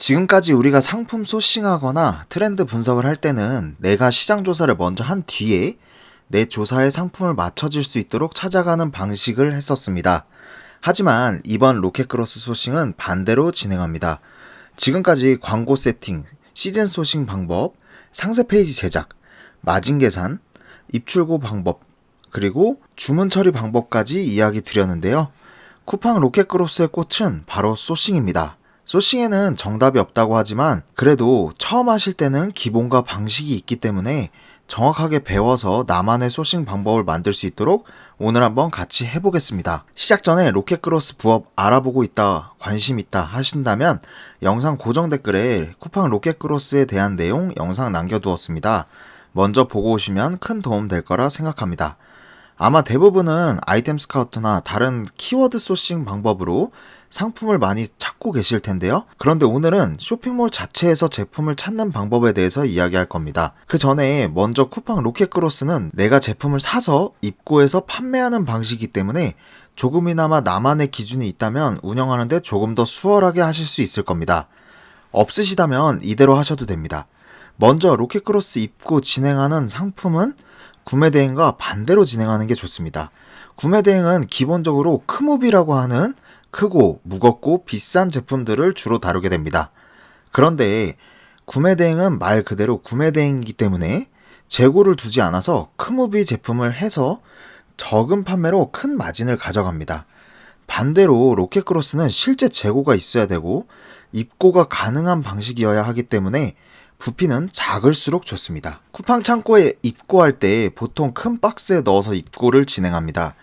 지금까지 우리가 상품 소싱하거나 트렌드 분석을 할 때는 내가 시장 조사를 먼저 한 뒤에 내 조사에 상품을 맞춰질 수 있도록 찾아가는 방식을 했었습니다. 하지만 이번 로켓크로스 소싱은 반대로 진행합니다. 지금까지 광고 세팅, 시즌 소싱 방법, 상세 페이지 제작, 마진 계산, 입출고 방법, 그리고 주문 처리 방법까지 이야기 드렸는데요. 쿠팡 로켓크로스의 꽃은 바로 소싱입니다. 소싱에는 정답이 없다고 하지만 그래도 처음 하실 때는 기본과 방식이 있기 때문에 정확하게 배워서 나만의 소싱 방법을 만들 수 있도록 오늘 한번 같이 해보겠습니다. 시작 전에 로켓크로스 부업 알아보고 있다, 관심 있다 하신다면 영상 고정 댓글에 쿠팡 로켓크로스에 대한 내용 영상 남겨두었습니다. 먼저 보고 오시면 큰 도움 될 거라 생각합니다. 아마 대부분은 아이템 스카우트나 다른 키워드 소싱 방법으로 상품을 많이 찾고 계실 텐데요. 그런데 오늘은 쇼핑몰 자체에서 제품을 찾는 방법에 대해서 이야기할 겁니다. 그 전에 먼저 쿠팡 로켓크로스는 내가 제품을 사서 입고해서 판매하는 방식이기 때문에 조금이나마 나만의 기준이 있다면 운영하는데 조금 더 수월하게 하실 수 있을 겁니다. 없으시다면 이대로 하셔도 됩니다. 먼저 로켓크로스 입고 진행하는 상품은 구매 대행과 반대로 진행하는 게 좋습니다. 구매 대행은 기본적으로 크무비라고 하는 크고 무겁고 비싼 제품들을 주로 다루게 됩니다. 그런데 구매 대행은 말 그대로 구매 대행이기 때문에 재고를 두지 않아서 크무비 제품을 해서 적은 판매로 큰 마진을 가져갑니다. 반대로 로켓크로스는 실제 재고가 있어야 되고 입고가 가능한 방식이어야 하기 때문에 부피는 작을수록 좋습니다. 쿠팡 창고에 입고할 때 보통 큰 박스에 넣어서 입고를 진행합니다.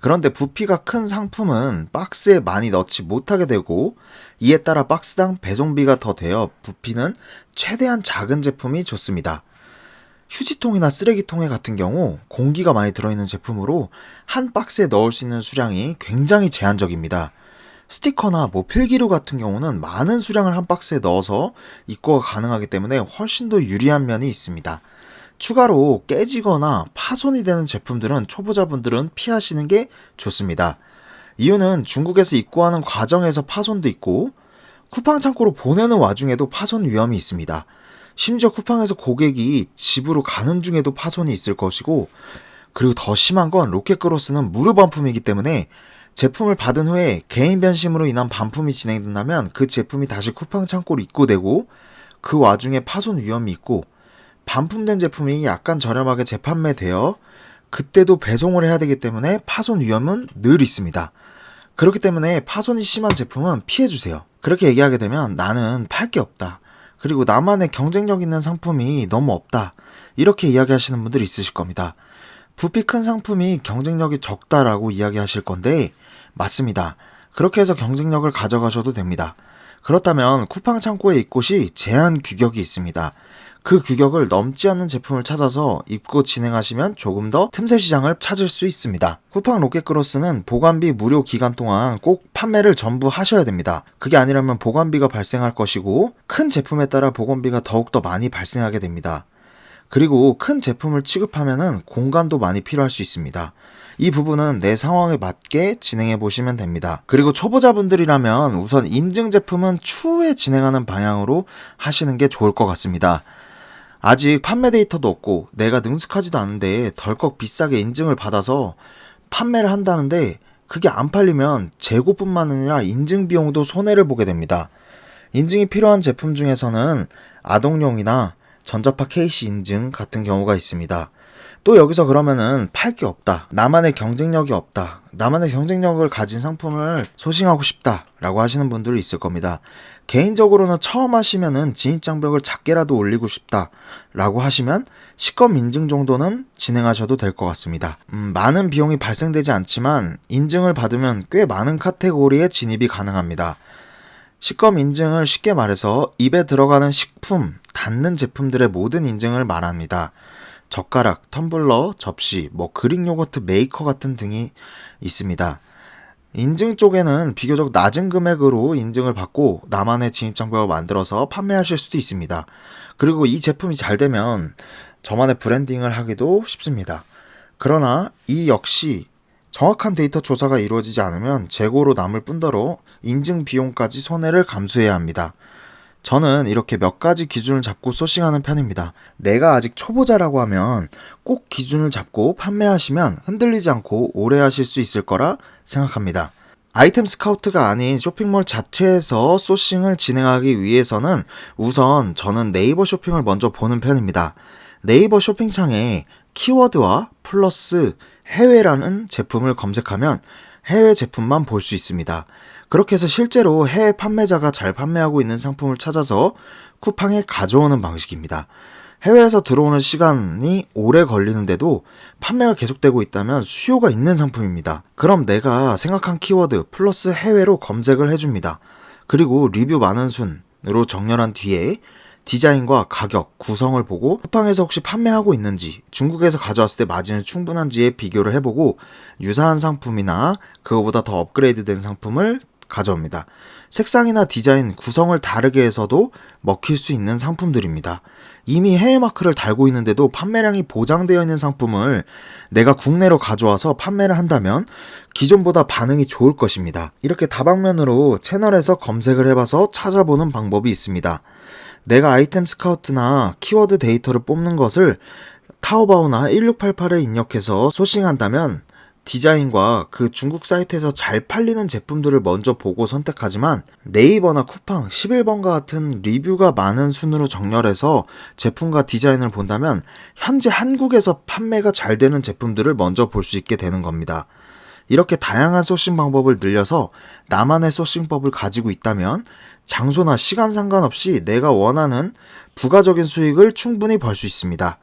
그런데 부피가 큰 상품은 박스에 많이 넣지 못하게 되고 이에 따라 박스당 배송비가 더 되어 부피는 최대한 작은 제품이 좋습니다. 휴지통이나 쓰레기통에 같은 경우 공기가 많이 들어있는 제품으로 한 박스에 넣을 수 있는 수량이 굉장히 제한적입니다. 스티커나 필기류 같은 경우는 많은 수량을 한 박스에 넣어서 입고가 가능하기 때문에 훨씬 더 유리한 면이 있습니다. 추가로 깨지거나 파손이 되는 제품들은 초보자분들은 피하시는 게 좋습니다. 이유는 중국에서 입고하는 과정에서 파손도 있고 쿠팡 창고로 보내는 와중에도 파손 위험이 있습니다. 심지어 쿠팡에서 고객이 집으로 가는 중에도 파손이 있을 것이고, 그리고 더 심한 건 로켓크로스는 무료 반품이기 때문에 제품을 받은 후에 개인 변심으로 인한 반품이 진행된다면 그 제품이 다시 쿠팡 창고로 입고되고 그 와중에 파손 위험이 있고 반품된 제품이 약간 저렴하게 재판매되어 그때도 배송을 해야 되기 때문에 파손 위험은 늘 있습니다. 그렇기 때문에 파손이 심한 제품은 피해주세요. 그렇게 얘기하게 되면 나는 팔 게 없다, 그리고 나만의 경쟁력 있는 상품이 너무 없다, 이렇게 이야기하시는 분들이 있으실 겁니다. 부피 큰 상품이 경쟁력이 적다라고 이야기하실 건데 맞습니다. 그렇게 해서 경쟁력을 가져가셔도 됩니다. 그렇다면 쿠팡 창고에 입곳이 제한 규격이 있습니다. 그 규격을 넘지 않는 제품을 찾아서 입고 진행하시면 조금 더 틈새 시장을 찾을 수 있습니다. 쿠팡 로켓크로스는 보관비 무료 기간 동안 꼭 판매를 전부 하셔야 됩니다. 그게 아니라면 보관비가 발생할 것이고 큰 제품에 따라 보관비가 더욱더 많이 발생하게 됩니다. 그리고 큰 제품을 취급하면은 공간도 많이 필요할 수 있습니다. 이 부분은 내 상황에 맞게 진행해 보시면 됩니다. 그리고 초보자분들이라면 우선 인증 제품은 추후에 진행하는 방향으로 하시는 게 좋을 것 같습니다. 아직 판매 데이터도 없고 내가 능숙하지도 않은데 덜컥 비싸게 인증을 받아서 판매를 한다는데 그게 안 팔리면 재고뿐만 아니라 인증 비용도 손해를 보게 됩니다. 인증이 필요한 제품 중에서는 아동용이나 전자파 KC 인증 같은 경우가 있습니다. 또 여기서 그러면은 팔 게 없다, 나만의 경쟁력이 없다, 나만의 경쟁력을 가진 상품을 소싱하고 싶다 라고 하시는 분들이 있을 겁니다. 개인적으로는 처음 하시면은 진입장벽을 작게라도 올리고 싶다 라고 하시면 식검 인증 정도는 진행하셔도 될 것 같습니다. 많은 비용이 발생되지 않지만 인증을 받으면 꽤 많은 카테고리에 진입이 가능합니다. 식검 인증을 쉽게 말해서 입에 들어가는 식품, 닿는 제품들의 모든 인증을 말합니다. 젓가락, 텀블러, 접시, 그릭 요거트 메이커 같은 등이 있습니다. 인증 쪽에는 비교적 낮은 금액으로 인증을 받고 나만의 진입장벽을 만들어서 판매하실 수도 있습니다. 그리고 이 제품이 잘 되면 저만의 브랜딩을 하기도 쉽습니다. 그러나 이 역시 정확한 데이터 조사가 이루어지지 않으면 재고로 남을 뿐더러 인증 비용까지 손해를 감수해야 합니다. 저는 이렇게 몇 가지 기준을 잡고 소싱하는 편입니다. 내가 아직 초보자라고 하면 꼭 기준을 잡고 판매하시면 흔들리지 않고 오래 하실 수 있을 거라 생각합니다. 아이템 스카우트가 아닌 쇼핑몰 자체에서 소싱을 진행하기 위해서는 우선 저는 네이버 쇼핑을 먼저 보는 편입니다. 네이버 쇼핑창에 키워드와 플러스 해외라는 제품을 검색하면 해외 제품만 볼 수 있습니다. 그렇게 해서 실제로 해외 판매자가 잘 판매하고 있는 상품을 찾아서 쿠팡에 가져오는 방식입니다. 해외에서 들어오는 시간이 오래 걸리는데도 판매가 계속되고 있다면 수요가 있는 상품입니다. 그럼 내가 생각한 키워드 플러스 해외로 검색을 해줍니다. 그리고 리뷰 많은 순으로 정렬한 뒤에 디자인과 가격, 구성을 보고 쿠팡에서 혹시 판매하고 있는지, 중국에서 가져왔을 때 마진이 충분한지에 비교를 해보고 유사한 상품이나 그거보다 더 업그레이드된 상품을 가져옵니다. 색상이나 디자인, 구성을 다르게 해서도 먹힐 수 있는 상품들입니다. 이미 해외 마크를 달고 있는데도 판매량이 보장되어 있는 상품을 내가 국내로 가져와서 판매를 한다면 기존보다 반응이 좋을 것입니다. 이렇게 다방면으로 채널에서 검색을 해봐서 찾아보는 방법이 있습니다. 내가 아이템 스카우트나 키워드 데이터를 뽑는 것을 타오바오나 1688에 입력해서 소싱한다면 디자인과 그 중국 사이트에서 잘 팔리는 제품들을 먼저 보고 선택하지만 네이버나 쿠팡 11번과 같은 리뷰가 많은 순으로 정렬해서 제품과 디자인을 본다면 현재 한국에서 판매가 잘 되는 제품들을 먼저 볼 수 있게 되는 겁니다. 이렇게 다양한 소싱 방법을 늘려서 나만의 소싱법을 가지고 있다면 장소나 시간 상관없이 내가 원하는 부가적인 수익을 충분히 벌 수 있습니다.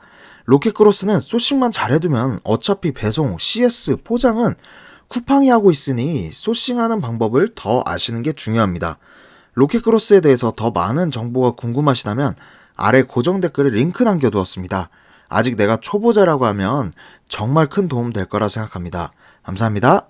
로켓크로스는 소싱만 잘해두면 어차피 배송, CS, 포장은 쿠팡이 하고 있으니 소싱하는 방법을 더 아시는 게 중요합니다. 로켓크로스에 대해서 더 많은 정보가 궁금하시다면 아래 고정 댓글에 링크 남겨두었습니다. 아직 내가 초보자라고 하면 정말 큰 도움 될 거라 생각합니다. 감사합니다.